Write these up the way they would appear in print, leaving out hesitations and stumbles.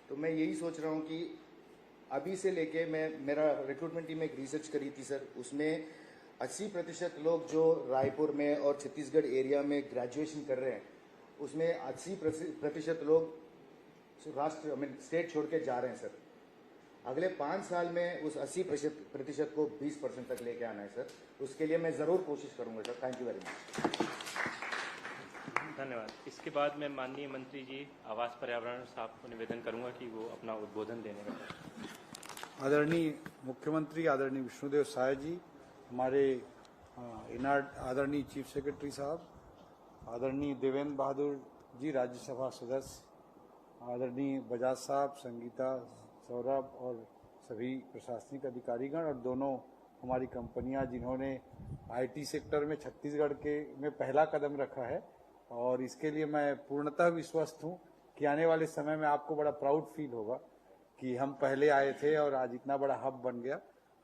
तो मैं यही सोच रहा हूँ कि अभी से लेके मेरा रिक्रूटमेंट टीम एक रिसर्च करी थी सर, उसमें 80% लोग जो रायपुर में और छत्तीसगढ़ एरिया में ग्रेजुएशन कर रहे हैं, उसमें 80% लोग स्टेट छोड़ के जा रहे हैं सर। अगले 5 साल में उस 80% को 20% तक लेके आना है सर। उसके लिए मैं ज़रूर कोशिश करूंगा sir. Thank you very much. धन्यवाद। इसके बाद मैं माननीय मंत्री जी आवास पर्यावरण साहब को निवेदन करूंगा कि वो अपना उद्बोधन देने का। आदरणीय मुख्यमंत्री आदरणीय विष्णुदेव साय जी, हमारे इनार्ड आदरणीय चीफ सेक्रेटरी साहब, आदरणीय देवेंद्र बहादुर जी राज्यसभा सदस्य, आदरणीय बजाज साहब, संगीता, सौरभ और सभी प्रशासनिक अधिकारीगण, और दोनों हमारी कंपनियां जिन्होंने आईटी सेक्टर में छत्तीसगढ़ के में पहला कदम रखा है, और इसके लिए मैं पूर्णतः विश्वस्त हूं कि आने वाले समय में आपको बड़ा प्राउड फील होगा कि हम पहले आए थे और आज इतना बड़ा हब बन गया।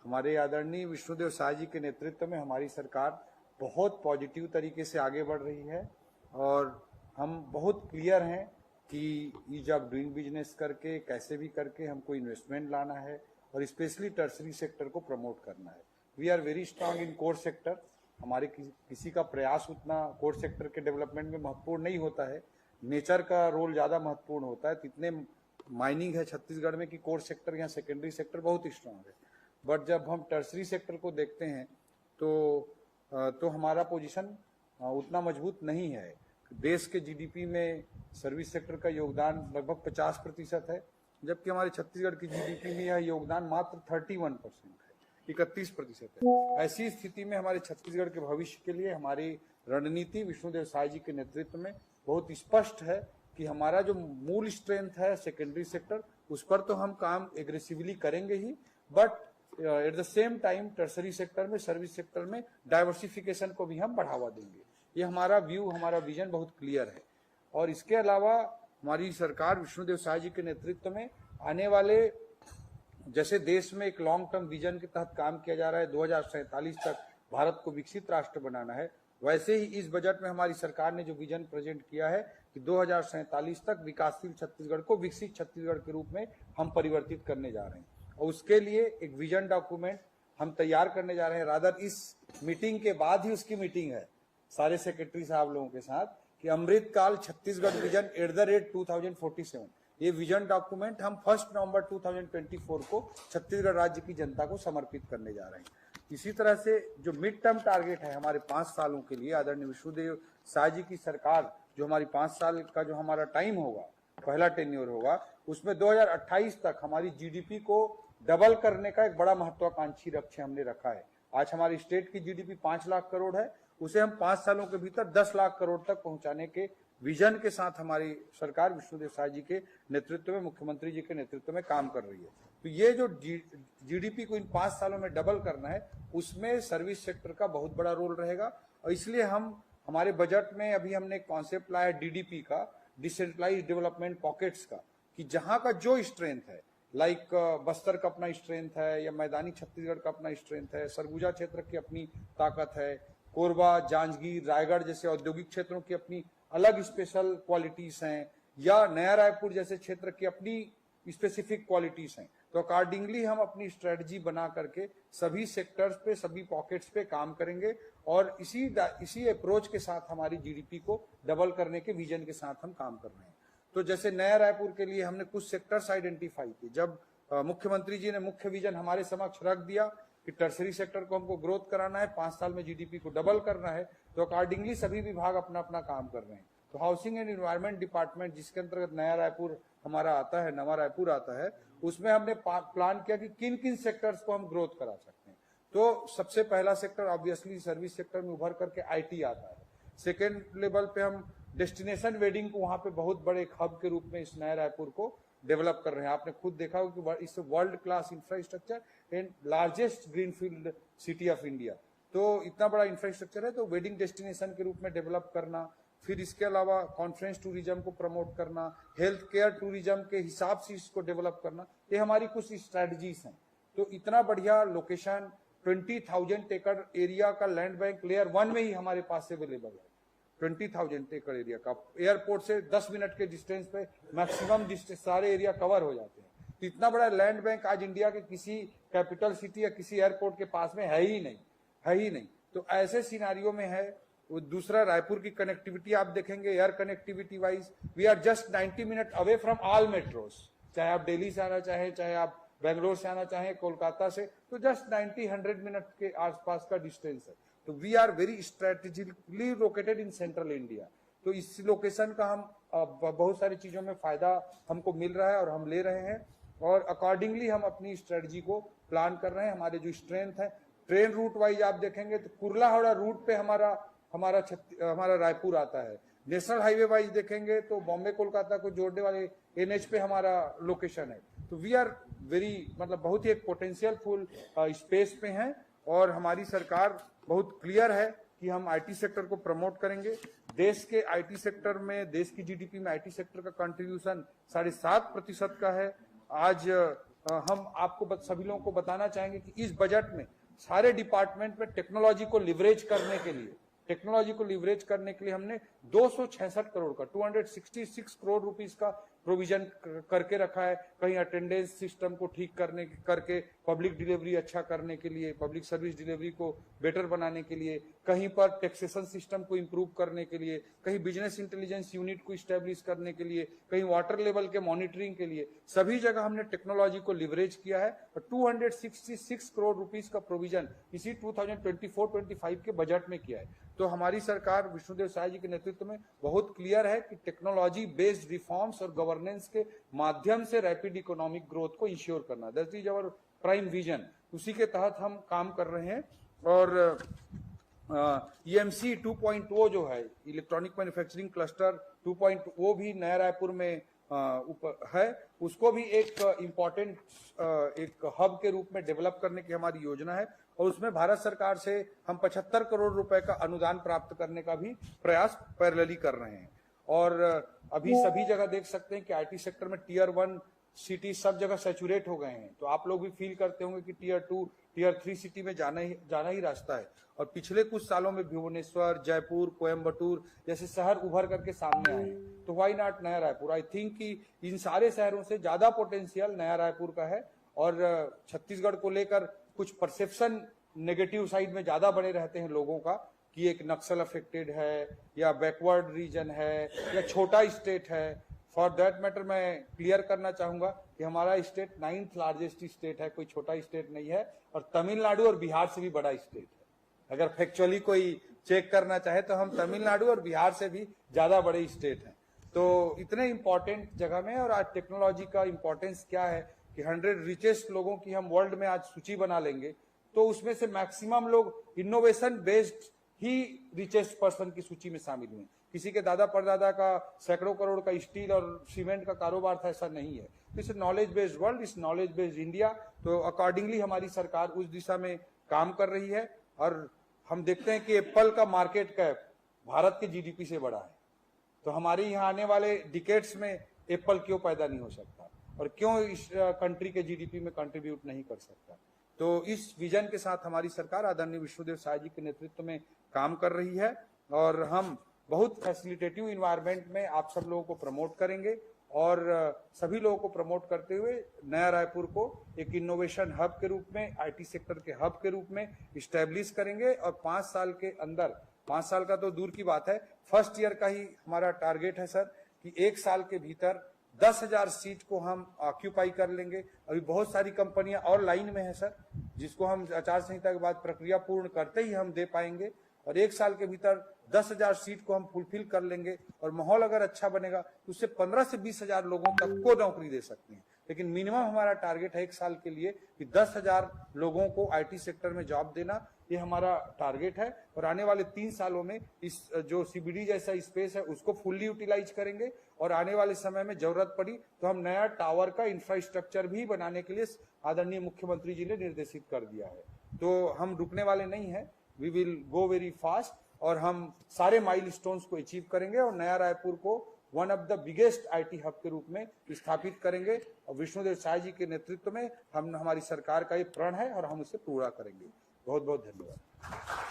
हमारे आदरणीय विष्णुदेव साय जी के नेतृत्व में हमारी सरकार बहुत पॉजिटिव तरीके से आगे बढ़ रही है, और हम बहुत क्लियर हैं कि ईज ऑफ डूइंग बिजनेस करके कैसे भी करके हमको इन्वेस्टमेंट लाना है और स्पेशली टर्सरी सेक्टर को प्रमोट करना है। We are very strong in core sector. हमारे किसी का प्रयास उतना कोर सेक्टर के डेवलपमेंट में महत्वपूर्ण नहीं होता है, नेचर का रोल ज्यादा महत्वपूर्ण होता है। इतने माइनिंग है छत्तीसगढ़ में कि कोर सेक्टर या सेकेंडरी सेक्टर बहुत ही स्ट्रांग है। बट जब हम टर्सरी सेक्टर को देखते हैं तो हमारा पोजीशन उतना मजबूत नहीं है। देश के जीडीपी में सर्विस सेक्टर का योगदान लगभग 50% है, जबकि हमारे छत्तीसगढ़ की जीडीपी में यह योगदान मात्र 31% है, 31% है। ऐसी स्थिति में हमारे छत्तीसगढ़ के भविष्य के लिए हमारी रणनीति विष्णुदेव साय जी के नेतृत्व में बहुत स्पष्ट है कि हमारा जो मूल स्ट्रेंथ है सेकेंडरी सेक्टर, उस पर तो हम काम एग्रेसिवली करेंगे ही, but at the same time tertiary sector में, सर्विस सेक्टर में डाइवर्सिफिकेशन को भी हम बढ़ावा देंगे। ये हमारा व्यू, हमारा विजन बहुत क्लियर है। और इसके अलावा हमारी सरकार विष्णुदेव साय जी के नेतृत्व में आने वाले, जैसे देश में एक लॉन्ग टर्म विजन के तहत काम किया जा रहा है, 2047 तक भारत को विकसित राष्ट्र बनाना है, वैसे ही इस बजट में हमारी सरकार ने जो विजन प्रेजेंट किया है कि 2047 तक विकासशील छत्तीसगढ़ को विकसित छत्तीसगढ़ के रूप में हम परिवर्तित करने जा रहे हैं। और उसके लिए एक विजन डॉक्यूमेंट हम तैयार करने जा रहे हैं। रादर इस मीटिंग के बाद ही उसकी मीटिंग है सारे सेक्रेटरी साहब लोगों के साथ कि अमृतकाल छत्तीसगढ़ विजन @2047। ये विजन डॉक्यूमेंट हम 1 नवंबर 2024 को छत्तीसगढ़ राज्य की जनता को समर्पित करने जा रहे हैं। इसी तरह से जो मिड टर्म टारगेट है हमारे 5 सालों के लिए, आदरणीय विष्णुदेव साय जी की सरकार जो हमारी 5 साल का जो हमारा टाइम होगा, पहला टेन्योर होगा, उसमें 2028 तक हमारी जीडीपी को डबल करने का एक बड़ा महत्वाकांक्षी लक्ष्य हमने रखा है। आज हमारी स्टेट की जीडीपी 5 लाख करोड़ है, उसे हम 5 सालों के भीतर 10 लाख करोड़ तक पहुंचाने के विजन के साथ हमारी सरकार विष्णुदेव साय जी के नेतृत्व में, मुख्यमंत्री जी के नेतृत्व में काम कर रही है। तो ये जो जीडीपी को इन 5 सालों में डबल करना है, उसमें सर्विस सेक्टर का बहुत बड़ा रोल रहेगा। और इसलिए हम हमारे बजट में अभी हमने एक कॉन्सेप्ट लाया डीडीपी का, डिसेंट्रलाइज्ड डेवलपमेंट पॉकेट्स का, कि जहां का जो स्ट्रेंथ है, लाइक बस्तर का अपना स्ट्रेंथ है, या मैदानी छत्तीसगढ़ का अपना स्ट्रेंथ है, सरगुजा क्षेत्र की अपनी ताकत है, कोरबा, जांजगीर, रायगढ़ जैसे औद्योगिक क्षेत्रों की अपनी अलग स्पेशल क्वालिटीज हैं, या नया रायपुर जैसे क्षेत्र की अपनी स्पेसिफिक क्वालिटीज हैं। तो अकॉर्डिंगली हम अपनी स्ट्रेटजी बना करके सभी सेक्टर्स पे, सभी पॉकेट्स पे काम करेंगे, और इसी अप्रोच के साथ हमारी जीडीपी को डबल करने के विजन के साथ हम काम कर रहे हैं। तो जैसे नया रायपुर के लिए हमने कुछ सेक्टर्स आइडेंटिफाई किए। जब मुख्यमंत्री जी ने मुख्य विजन हमारे समक्ष रख दिया कि टर्सरी सेक्टर को हमको ग्रोथ कराना है, 5 साल में जीडीपी को डबल करना है, तो अकॉर्डिंगली सभी विभाग अपना अपना काम कर रहे हैं। तो हाउसिंग एंड एनवायरमेंट डिपार्टमेंट, जिसके अंतर्गत नया रायपुर हमारा आता है, नवा रायपुर आता है, उसमें हमने प्लान किया कि किन किन सेक्टर्स को हम ग्रोथ करा सकते हैं। तो सबसे पहला सेक्टर ऑब्वियसली सर्विस सेक्टर में उभर करके आईटी आता है। सेकेंड लेवल पे हम डेस्टिनेशन वेडिंग को वहां पे बहुत बड़े एक हब के रूप में इस नया रायपुर को डेवलप कर रहे हैं। आपने खुद देखा होगा कि इस world class infrastructure and largest greenfield city of India, तो इतना बड़ा इंफ्रास्ट्रक्चर है, तो वेडिंग डेस्टिनेशन के रूप में डेवलप करना। फिर इसके अलावा कॉन्फ्रेंस टूरिज्म को प्रमोट करना, हेल्थ केयर टूरिज्म के हिसाब से इसको डेवलप करना, ये हमारी कुछ स्ट्रेटजीज हैं। तो इतना बढ़िया लोकेशन, 20,000 एकड़ एरिया का लैंड बैंक लेयर 1 में ही हमारे पास अवेलेबल है। 20,000 एकड़ एरिया का। एयरपोर्ट से 10 मिनट के डिस्टेंस पे मैक्सिमम डिस्टेंस सारे एरिया कवर हो जाते हैं। तो इतना बड़ा लैंड बैंक आज इंडिया के किसी कैपिटल सिटी या किसी एयरपोर्ट के पास में है ही नहीं। तो ऐसे सिनारियों में है। वो दूसरा, रायपुर की कनेक्टिविटी आप देखेंगे, air connectivity wise we are just 90 minute away from all metros. चाहे आप दिल्ली से आना चाहें, चाहे आप बेंगलोर से आना चाहें, कोलकाता से, तो जस्ट 90-100 मिनट के आसपास का डिस्टेंस है। तो we are very strategically located in central India. तो इस लोकेशन का हम बहुत सारी चीजों में फायदा हमको मिल रहा है और हम ले रहे हैं, और अकॉर्डिंगली हम अपनी स्ट्रेटजी को प्लान कर रहे हैं। हमारे जो स्ट्रेंथ है, ट्रेन रूट वाइज आप देखेंगे तो कुर्ला हावड़ा रूट पे हमारा रायपुर आता है। नेशनल हाईवे वाइज देखेंगे तो बॉम्बे कोलकाता को जोड़ने वाले एनएच पे हमारा लोकेशन है। तो वी आर वेरी, मतलब बहुत ही एक पोटेंशियल फुल स्पेस पे हैं, और हमारी सरकार बहुत क्लियर है कि हम आईटी सेक्टर को प्रमोट करेंगे। देश के आईटी सेक्टर में, देश की जीडीपी में आईटी सेक्टर का कंट्रीब्यूशन 7.5% का है। आज हम आपको सभी लोगों को बताना चाहेंगे कि इस बजट में सारे डिपार्टमेंट में टेक्नोलॉजी को लिवरेज करने के लिए हमने 266 करोड़ का 266 करोड़ रुपीस का प्रोविजन करके रखा है। कहीं अटेंडेंस सिस्टम को ठीक करके पब्लिक डिलीवरी अच्छा करने के लिए, पब्लिक सर्विस डिलीवरी को बेटर बनाने के लिए, कहीं पर टैक्सेशन सिस्टम को इंप्रूव करने के लिए, कहीं बिजनेस इंटेलिजेंस यूनिट को स्टैब्लिश करने के लिए, कहीं वाटर लेवल के मॉनिटरिंग के लिए, सभी जगह हमने टेक्नोलॉजी को लिवरेज किया है। और 266 करोड़ रुपीस का प्रोविजन इसी 2024-25 के बजट में किया है। तो हमारी सरकार विष्णुदेव साय जी के नेतृत्व में बहुत क्लियर है कि टेक्नोलॉजी बेस्ड रिफॉर्म्स और गवर्नेंस के माध्यम से रैपिड इकोनॉमिक ग्रोथ को इंश्योर करना, that is our prime vision. उसी के तहत हम काम कर रहे हैं। और EMC 2.0 जो है, इलेक्ट्रॉनिक मैन्युफैक्चरिंग क्लस्टर 2.0 भी नया रायपुर में है, उसको भी एक इम्पोर्टेंट एक हब के रूप में डेवलप करने की हमारी योजना है। और उसमें भारत सरकार से हम 75 करोड़ रुपए का अनुदान प्राप्त करने का भी प्रयास पैरेलली कर रहे हैं। और अभी सभी जगह देख सकते हैं कि आईटी सेक्टर में टियर 1 सिटी सब जगह सैचुरेट हो गए हैं। तो आप लोग भी फील करते होंगे कि टियर 2, टियर 3 सिटी में जाना ही रास्ता है। और पिछले कुछ सालों में भुवनेश्वर, जयपुर, कोयम्बटूर जैसे शहर उभर करके सामने आए। तो व्हाई नॉट नया रायपुर? आई थिंक कि इन सारे शहरों से ज्यादा पोटेंशियल नया रायपुर का है। और छत्तीसगढ़ को लेकर कुछ परसेप्शन नेगेटिव साइड में ज्यादा बने रहते हैं लोगों का, कि एक नक्सल अफेक्टेड है, या बैकवर्ड रीजन है, या छोटा स्टेट है। फॉर दैट मैटर मैं क्लियर करना चाहूंगा कि हमारा स्टेट 9th लार्जेस्ट स्टेट है, कोई छोटा स्टेट नहीं है। और तमिलनाडु और बिहार से भी बड़ा स्टेट है। अगर फैक्चुअली कोई चेक करना चाहे तो हम तमिलनाडु और बिहार से भी ज्यादा बड़े स्टेट हैं। तो इतने इंपॉर्टेंट जगह में, और आज टेक्नोलॉजी का इंपॉर्टेंस क्या है कि 100 रिचेस्ट लोगों की हम वर्ल्ड में आज सूची बना लेंगे, तो उसमें से मैक्सिमम लोग इनोवेशन बेस्ड ही रिचेस्ट पर्सन की सूची में शामिल हुए। किसी के दादा परदादा का सैकड़ों करोड़ का स्टील और सीमेंट का कारोबार था, ऐसा नहीं है। इस नॉलेज बेस्ड वर्ल्ड, इस नॉलेज बेस्ड इंडिया। तो अकॉर्डिंगली हमारी सरकार उस दिशा में काम कर रही है। और हम देखते हैं कि एप्पल का मार्केट कैप भारत के जीडीपी से बड़ा है। तो हमारे यहाँ आने वाले डिकेड्स में एप्पल क्यों पैदा नहीं हो सकता, और क्यों इस कंट्री के जीडीपी में कंट्रीब्यूट नहीं कर सकता? तो इस विजन के साथ हमारी सरकार आदरणीय विष्णुदेव साय जी के नेतृत्व में काम कर रही है। और हम बहुत फैसिलिटेटिव इन्वायरमेंट में आप सब लोगों को प्रमोट करेंगे, और सभी लोगों को प्रमोट करते हुए नया रायपुर को एक इनोवेशन हब के रूप में, आईटी सेक्टर के हब के रूप में इस्टेब्लिश करेंगे। और 5 साल के अंदर, 5 साल का तो दूर की बात है, फर्स्ट ईयर का ही हमारा टारगेट है सर कि 1 साल के भीतर 10,000 सीट को हम ऑक्यूपाई कर लेंगे। अभी बहुत सारी कंपनियां और लाइन में है सर, जिसको हम आचार संहिता के बाद प्रक्रिया पूर्ण करते ही हम दे पाएंगे। और 1 साल के भीतर 10,000 सीट को हम फुलफिल कर लेंगे। और माहौल अगर अच्छा बनेगा तो उससे 15 से 20,000 लोगों तक को नौकरी दे सकते हैं। लेकिन मिनिमम हमारा टारगेट है 1 साल के लिए कि 10,000 लोगों को आईटी सेक्टर में जॉब देना, ये हमारा टारगेट है। और आने वाले 3 सालों में इस जो सीबीडी जैसा स्पेस है उसको फुल्ली यूटिलाइज करेंगे। और आने वाले समय में जरूरत पड़ी तो हम नया टावर का इंफ्रास्ट्रक्चर भी बनाने के लिए आदरणीय मुख्यमंत्री जी ने निर्देशित कर दिया है। तो हम रुकने वाले नहीं है, we will go very fast. और हम सारे माइलस्टोन्स को अचीव करेंगे और नया रायपुर को one of the biggest IT hub के रूप में स्थापित करेंगे। और विष्णुदेव साय जी के नेतृत्व में हमारी सरकार का ये प्रण है और हम उसे पूरा करेंगे। बहुत बहुत धन्यवाद।